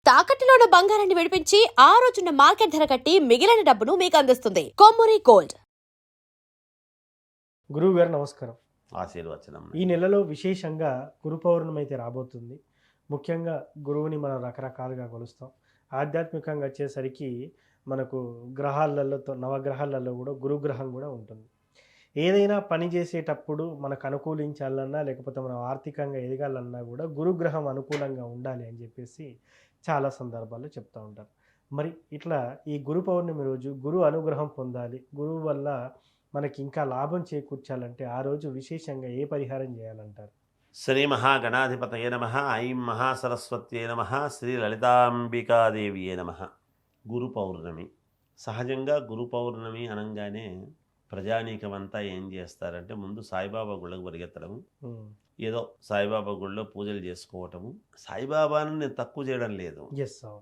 తాకట్టులో ఉన్న బంగారాన్ని విడిపించి ఆ రోజున్న మార్కెట్ ధర కట్టి మిగిలిన డబ్బును మీకు అందిస్తుంది కొమ్మూరి గోల్డ్. గురువు గారు నమస్కారం. ఆశీర్వచనం. ఈ నెలలో విశేషంగా గురు పౌర్ణమి అయితే రాబోతుంది. ముఖ్యంగా గురువుని మనం రకరకాలుగా కొలుస్తాం. ఆధ్యాత్మికంగా వచ్చేసరికి మనకు గ్రహాలలో నవగ్రహాలలో కూడా గురుగ్రహం కూడా ఉంటుంది. ఏదైనా పని చేసేటప్పుడు మనకు అనుకూలించాలన్నా లేకపోతే మనం ఆర్థికంగా ఎదగాలన్నా కూడా గురుగ్రహం అనుకూలంగా ఉండాలి అని చెప్పేసి చాలా సందర్భాల్లో చెప్తూ ఉంటారు. మరి ఇట్లా ఈ గురు పౌర్ణమి రోజు గురు అనుగ్రహం పొందాలి, గురువు వల్ల మనకి ఇంకా లాభం చేకూర్చాలంటే ఆ రోజు విశేషంగా ఏ పరిహారం చేయాలంటారు? శ్రీ మహాగణాధిపతయే నమః. ఐం మహాసరస్వత్యే నమః. శ్రీ లలితాంబికాదేవియే నమః. గురు పౌర్ణమి. సహజంగా గురు పౌర్ణమి అనగానే ప్రజానీకమంతా ఏం చేస్తారంటే ముందు సాయిబాబా గుళ్ళకు పరిగెత్తడము, ఏదో సాయిబాబా గుళ్ళో పూజలు చేసుకోవటము. సాయిబాబాను నేను తక్కువ చేయడం లేదు,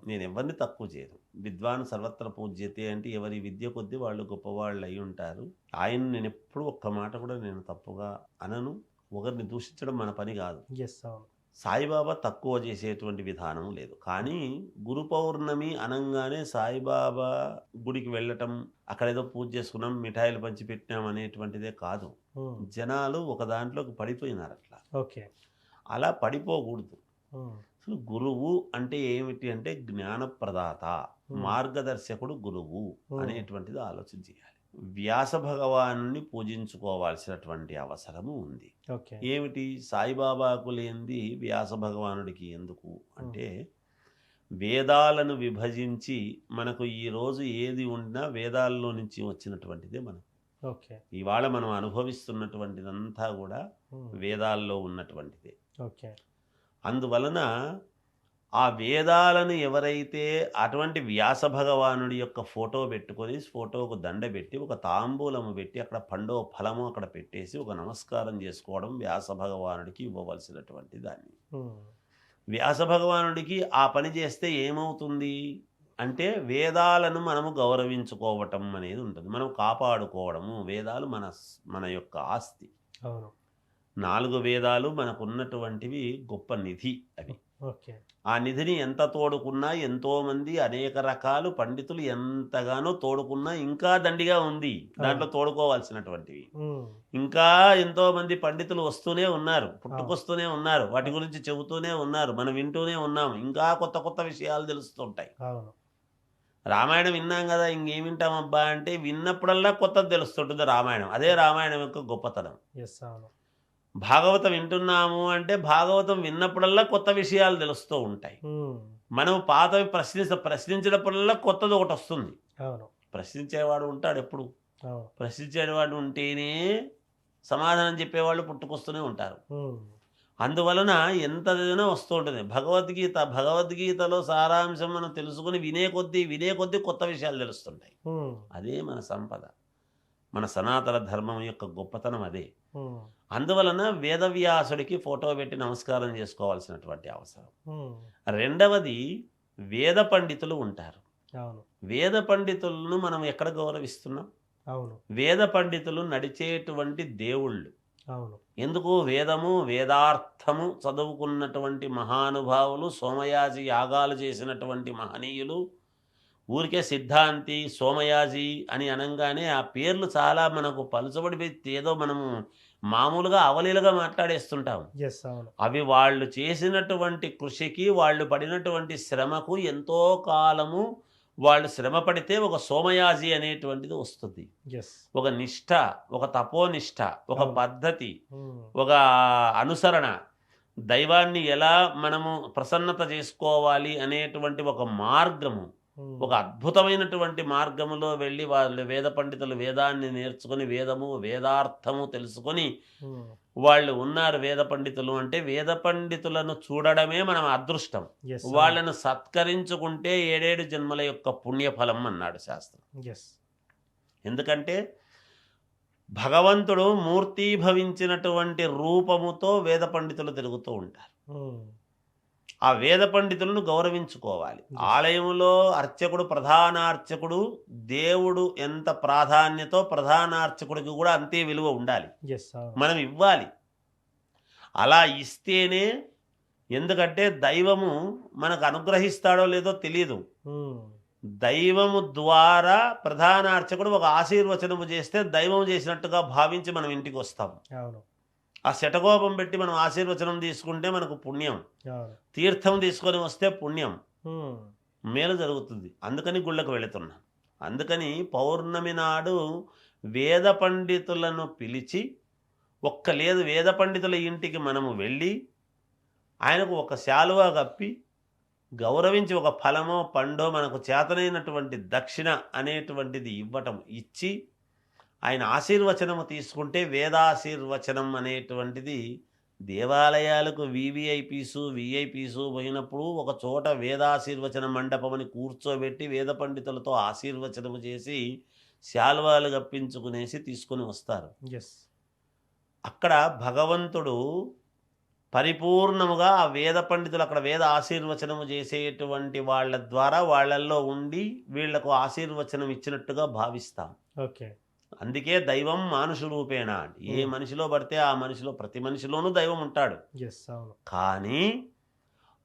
నేను ఎవరిని తక్కువ చేయను. విద్వాన్ సర్వత్ర పూజ్యతే అంటే ఎవరి విద్య కొద్దీ వాళ్ళు గొప్పవాళ్ళు అయి ఉంటారు. ఆయన నేను ఎప్పుడు ఒక్క మాట కూడా నేను తప్పుగా అనను. ఒకరిని దూషించడం మన పని కాదు. సాయిబాబా తక్కువ చేసేటువంటి విధానం లేదు. కానీ గురు పౌర్ణమి అనగానే సాయిబాబా గుడికి వెళ్ళటం, అక్కడ ఏదో పూజ చేసుకున్నాం, మిఠాయిలు పంచి పెట్టినాం అనేటువంటిదే కాదు. జనాలు ఒక దాంట్లోకి పడిపోయినారు. అట్లా అలా పడిపోకూడదు. అసలు గురువు అంటే ఏమిటి అంటే జ్ఞానప్రదాత, మార్గదర్శకుడు గురువు అనేటువంటిది ఆలోచన చేయాలి. వ్యాస భగవాను పూజించుకోవాల్సినటువంటి అవసరము ఉంది. ఏమిటి సాయిబాబాకు లేనిది వ్యాస భగవానుడికి ఎందుకు అంటే, వేదాలను విభజించి మనకు ఈరోజు ఏది ఉన్నా వేదాల్లో నుంచి వచ్చినటువంటిదే. మనం ఇవాళ మనం అనుభవిస్తున్నటువంటిదంతా కూడా వేదాల్లో ఉన్నటువంటిదే. అందువలన ఆ వేదాలను ఎవరైతే అటువంటి వ్యాస భగవానుడి యొక్క ఫోటో పెట్టుకొని ఫోటోకు దండ పెట్టి ఒక తాంబూలము పెట్టి అక్కడ పండో ఫలము అక్కడ పెట్టేసి ఒక నమస్కారం చేసుకోవడం వ్యాస భగవానుడికి ఇవ్వవలసినటువంటి దాన్ని. వ్యాస భగవానుడికి ఆ పని చేస్తే ఏమవుతుంది అంటే వేదాలను మనము గౌరవించుకోవటం అనేది ఉంటుంది, మనం కాపాడుకోవడము. వేదాలు మన యొక్క ఆస్తి. 4 వేదాలు మనకు ఉన్నటువంటివి గొప్ప నిధి. అవి ఆ నిధిని ఎంత తోడుకున్నా, ఎంతోమంది అనేక రకాలు పండితులు ఎంతగానో తోడుకున్నా ఇంకా దండిగా ఉంది దాంట్లో తోడుకోవాల్సినటువంటివి. ఇంకా ఎంతోమంది పండితులు వస్తూనే ఉన్నారు, పుట్టుకొస్తూనే ఉన్నారు, వాటి గురించి చెబుతూనే ఉన్నారు, మనం వింటూనే ఉన్నాం. ఇంకా కొత్త కొత్త విషయాలు తెలుస్తుంటాయి. రామాయణం విన్నాం కదా, ఇంకేం వింటామబ్బా అంటే విన్నప్పుడల్లా కొత్తది తెలుస్తుంటుంది రామాయణం. అదే రామాయణం యొక్క గొప్పతనం. భాగవతం వింటున్నాము అంటే భాగవతం విన్నప్పుడల్లా కొత్త విషయాలు తెలుస్తూ ఉంటాయి. మనం పాతవి ప్రశ్నించినప్పుడల్లా కొత్తది ఒకటి వస్తుంది. ప్రశ్నించేవాడు ఉంటాడు ఎప్పుడు. ప్రశ్నించేవాడు ఉంటేనే సమాధానం చెప్పేవాళ్ళు పుట్టుకొస్తూనే ఉంటారు. అందువలన ఎంతదైనా వస్తూ ఉంటుంది. భగవద్గీతలో సారాంశం మనం తెలుసుకుని వినే కొద్దీ కొత్త విషయాలు తెలుస్తుంటాయి. అదే మన సంపద, మన సనాతన ధర్మం యొక్క గొప్పతనం అదే. అందువలన వేదవ్యాసుడికి ఫోటో పెట్టి నమస్కారం చేసుకోవాల్సినటువంటి అవసరం. రెండవది, వేద పండితులు ఉంటారు. వేద పండితులను మనం ఎక్కడ గౌరవిస్తున్నాం? వేద పండితులు నడిచేటువంటి దేవుళ్ళు. ఎందుకు? వేదము వేదార్థము చదువుకున్నటువంటి మహానుభావులు, సోమయాజి యాగాలు చేసినటువంటి మహనీయులు. ఊరికే సిద్ధాంతి, సోమయాజి అని అనగానే ఆ పేర్లు చాలా మనకు పలుచబడి ఏదో మనము మామూలుగా అవలీలుగా మాట్లాడేస్తుంటాం. అవి వాళ్ళు చేసినటువంటి కృషికి, వాళ్ళు పడినటువంటి శ్రమకు ఎంతో కాలము వాళ్ళు శ్రమ పడితే ఒక సోమయాజి అనేటువంటిది వస్తుంది. ఒక నిష్ఠ, ఒక తపోనిష్ఠ, ఒక పద్ధతి, ఒక అనుసరణ, దైవాన్ని ఎలా మనము ప్రసన్నత చేసుకోవాలి అనేటువంటి ఒక మార్గము, ఒక అద్భుతమైనటువంటి మార్గములో వెళ్ళి వాళ్ళు వేద పండితులు వేదాన్ని నేర్చుకుని వేదము వేదార్థము తెలుసుకొని వాళ్ళు ఉన్నారు. వేద పండితులు అంటే వేద పండితులను చూడడమే మనం అదృష్టం. వాళ్ళను సత్కరించుకుంటే 7 జన్మల యొక్క పుణ్యఫలం అన్నాడు శాస్త్రం. ఎందుకంటే భగవంతుడు మూర్తీభవించినటువంటి రూపముతో వేద పండితులు తిరుగుతూ ఉంటారు. ఆ వేద పండితులను గౌరవించుకోవాలి. ఆలయంలో అర్చకుడు, ప్రధానార్చకుడు, దేవుడు ఎంత ప్రాధాన్యతో ప్రధానార్చకుడికి కూడా అంతే విలువ ఉండాలి. మనం ఇవ్వాలి. అలా ఇస్తేనే ఎందుకంటే దైవము మనకు అనుగ్రహిస్తాడో లేదో తెలియదు. ఉమ్, దైవము ద్వారా ప్రధాన అర్చకుడు ఒక ఆశీర్వచనము చేస్తే దైవం చేసినట్టుగా భావించి మనం ఇంటికి వస్తాం. అవును ఆ శటకోపం పెట్టి మనం ఆశీర్వచనం తీసుకుంటే మనకు పుణ్యం, అవును తీర్థం తీసుకొని వస్తే పుణ్యం, ఉమ్, మేలు జరుగుతుంది. అందుకని గుళ్ళకు వెళుతున్నాం. అందుకని పౌర్ణమి నాడు వేద పండితులను పిలిచి లేదు వేద పండితుల ఇంటికి మనము వెళ్ళి ఆయనకు ఒక శాలువా కప్పి గౌరవించి ఒక ఫలమో పండో మనకు చేతనైనటువంటి దక్షిణ అనేటువంటిది ఇచ్చి ఆయన ఆశీర్వచనము తీసుకుంటే వేదాశీర్వచనం అనేటువంటిది దేవాలయాలకు విఐపీసు పోయినప్పుడు ఒక చోట వేదాశీర్వచన మండపం అని కూర్చోబెట్టి వేద పండితులతో ఆశీర్వచనము చేసి శాల్వాలు గప్పించుకునేసి తీసుకొని వస్తారు. ఎస్ అక్కడ భగవంతుడు పరిపూర్ణముగా ఆ వేద పండితులు అక్కడ వేద ఆశీర్వచనము చేసేటువంటి వాళ్ళ ద్వారా వాళ్ళల్లో ఉండి వీళ్లకు ఆశీర్వచనం ఇచ్చినట్టుగా భావిస్తాం. ఓకే అందుకే దైవం మానుష రూపేణ. ఏ మనిషిలో పడితే ఆ మనిషిలో ప్రతి మనిషిలోనూ దైవం ఉంటాడు. ఎస్ అవును కానీ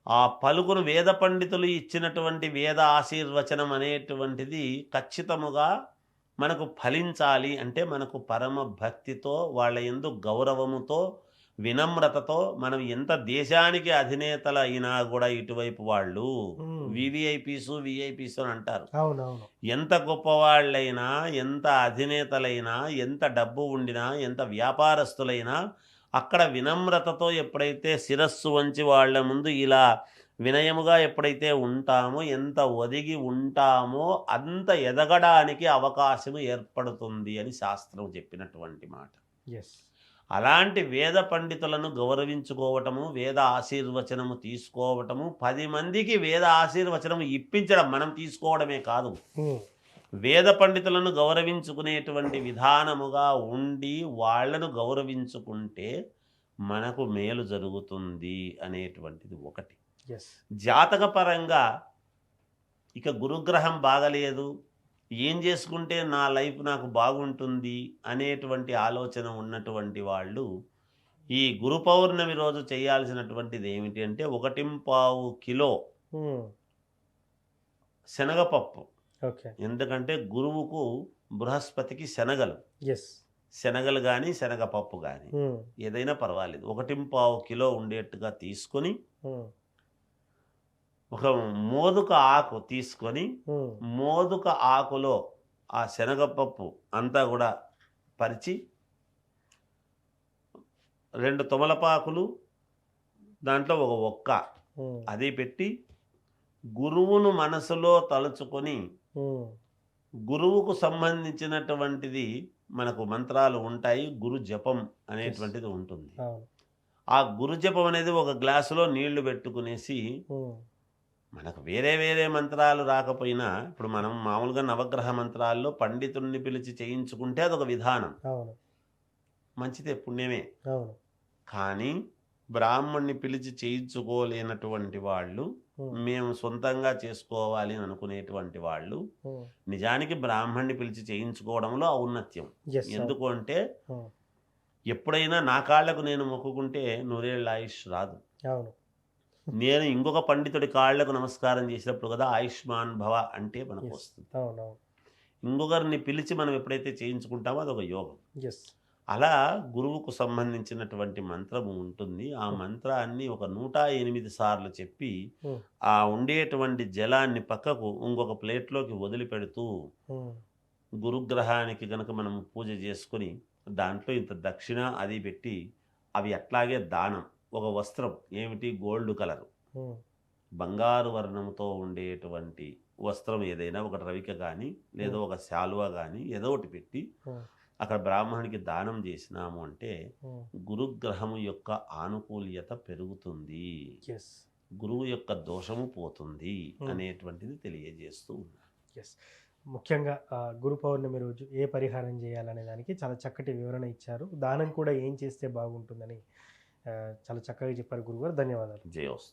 ఆ పలుకును వేద పండితులు ఇచ్చినటువంటి వేద ఆశీర్వచనం అనేటువంటిది ఖచ్చితముగా మనకు ఫలించాలి అంటే మనకు పరమ భక్తితో వాళ్ళ యందు గౌరవముతో వినమ్రతతో మనం ఎంత దేశానికి అధినేతలు అయినా కూడా ఇటువైపు వాళ్ళు విఐపీసు అని అంటారు. అవునవును ఎంత గొప్పవాళ్ళైనా ఎంత అధినేతలైనా ఎంత డబ్బు ఉండినా ఎంత వ్యాపారస్తులైనా అక్కడ వినమ్రతతో ఎప్పుడైతే శిరస్సు వంచి వాళ్ళ ముందు ఇలా వినయముగా ఎప్పుడైతే ఉంటామో ఎంత ఒదిగి ఉంటామో అంత ఎదగడానికి అవకాశం ఏర్పడుతుంది అని శాస్త్రం చెప్పినటువంటి మాట. ఎస్ అలాంటి వేద పండితులను గౌరవించుకోవటము వేద ఆశీర్వచనము తీసుకోవటము 10 మందికి వేద ఆశీర్వచనము ఇప్పించడం మనం తీసుకోవడమే కాదు, వేద పండితులను గౌరవించుకునేటువంటి విధానముగా ఉండి వాళ్లను గౌరవించుకుంటే మనకు మేలు జరుగుతుంది అనేటువంటిది ఒకటి. జాతకపరంగా ఇక గురుగ్రహం బాగలేదు, ఏం చేసుకుంటే నా లైఫ్ నాకు బాగుంటుంది అనేటువంటి ఆలోచన ఉన్నటువంటి వాళ్ళు ఈ గురు పౌర్ణమి రోజు చేయాల్సినటువంటిది ఏమిటి అంటే 1.25 కిలో శనగపప్పు. ఎందుకంటే గురువుకు బృహస్పతికి శనగలు కానీ శనగపప్పు కానీ ఏదైనా పర్వాలేదు 1.25 కిలో ఉండేట్టుగా తీసుకొని ఒక మోదుక ఆకు తీసుకొని మోదుక ఆకులో ఆ శనగపప్పు అంతా కూడా పరిచి 2 తమలపాకులు దాంట్లో ఒక ఒక్క అది పెట్టి గురువును మనసులో తలుచుకొని గురువుకు సంబంధించినటువంటిది మనకు మంత్రాలు ఉంటాయి, గురు జపం అనేటువంటిది ఉంటుంది. ఆ గురు జపం అనేది ఒక గ్లాసులో నీళ్లు పెట్టుకునేసి మనకు వేరే మంత్రాలు రాకపోయినా ఇప్పుడు మనం మామూలుగా నవగ్రహ మంత్రాల్లో పండితుడిని పిలిచి చేయించుకుంటే అదొక విధానం, మంచిదే పుణ్యమే. కానీ బ్రాహ్మణ్ణి పిలిచి చేయించుకోలేనటువంటి వాళ్ళు మేము సొంతంగా చేసుకోవాలి అని అనుకునేటువంటి వాళ్ళు నిజానికి బ్రాహ్మణ్ణి పిలిచి చేయించుకోవడంలో ఔన్నత్యం. ఎందుకు అంటే ఎప్పుడైనా నా కాళ్లకు నేను మొక్కుకుంటే 100 ఏళ్ళ ఆయుష్ రాదు. నేను ఇంకొక పండితుడి కాళ్లకు నమస్కారం చేసినప్పుడు కదా ఆయుష్మాన్ భవ అంటే మనకు వస్తుంది. ఇంకొకరిని పిలిచి మనం ఎప్పుడైతే చేయించుకుంటామో అదొక యోగం. అలా గురువుకు సంబంధించినటువంటి మంత్రము ఉంటుంది. ఆ మంత్రాన్ని ఒక 108 సార్లు చెప్పి ఆ ఉండేటువంటి జలాన్ని పక్కకు ఇంకొక ప్లేట్లోకి వదిలిపెడుతూ గురుగ్రహానికి గనక మనం పూజ చేసుకుని దాంట్లో ఇంత దక్షిణ అది పెట్టి అవి అట్లాగే దానం, ఒక వస్త్రం ఏమిటి గోల్డ్ కలరు బంగారు వర్ణంతో ఉండేటువంటి వస్త్రం ఏదైనా ఒక రవిక కానీ లేదో ఒక శాలువా కానీ ఏదో ఒకటి పెట్టి అక్కడ బ్రాహ్మణుడికి దానం చేసినాము అంటే గురుగ్రహము యొక్క ఆనుకూల్యత పెరుగుతుంది, గురువు యొక్క దోషము పోతుంది అనేటువంటిది తెలియజేస్తూ ఉన్నారు. ముఖ్యంగా గురు పౌర్ణమి రోజు ఏ పరిహారం చేయాలనే దానికి చాలా చక్కటి వివరణ ఇచ్చారు. దానం కూడా ఏం చేస్తే బాగుంటుందని చాలా చక్కగా చెప్పారు గురుగారు. ధన్యవాదాలు. జయోస్తు.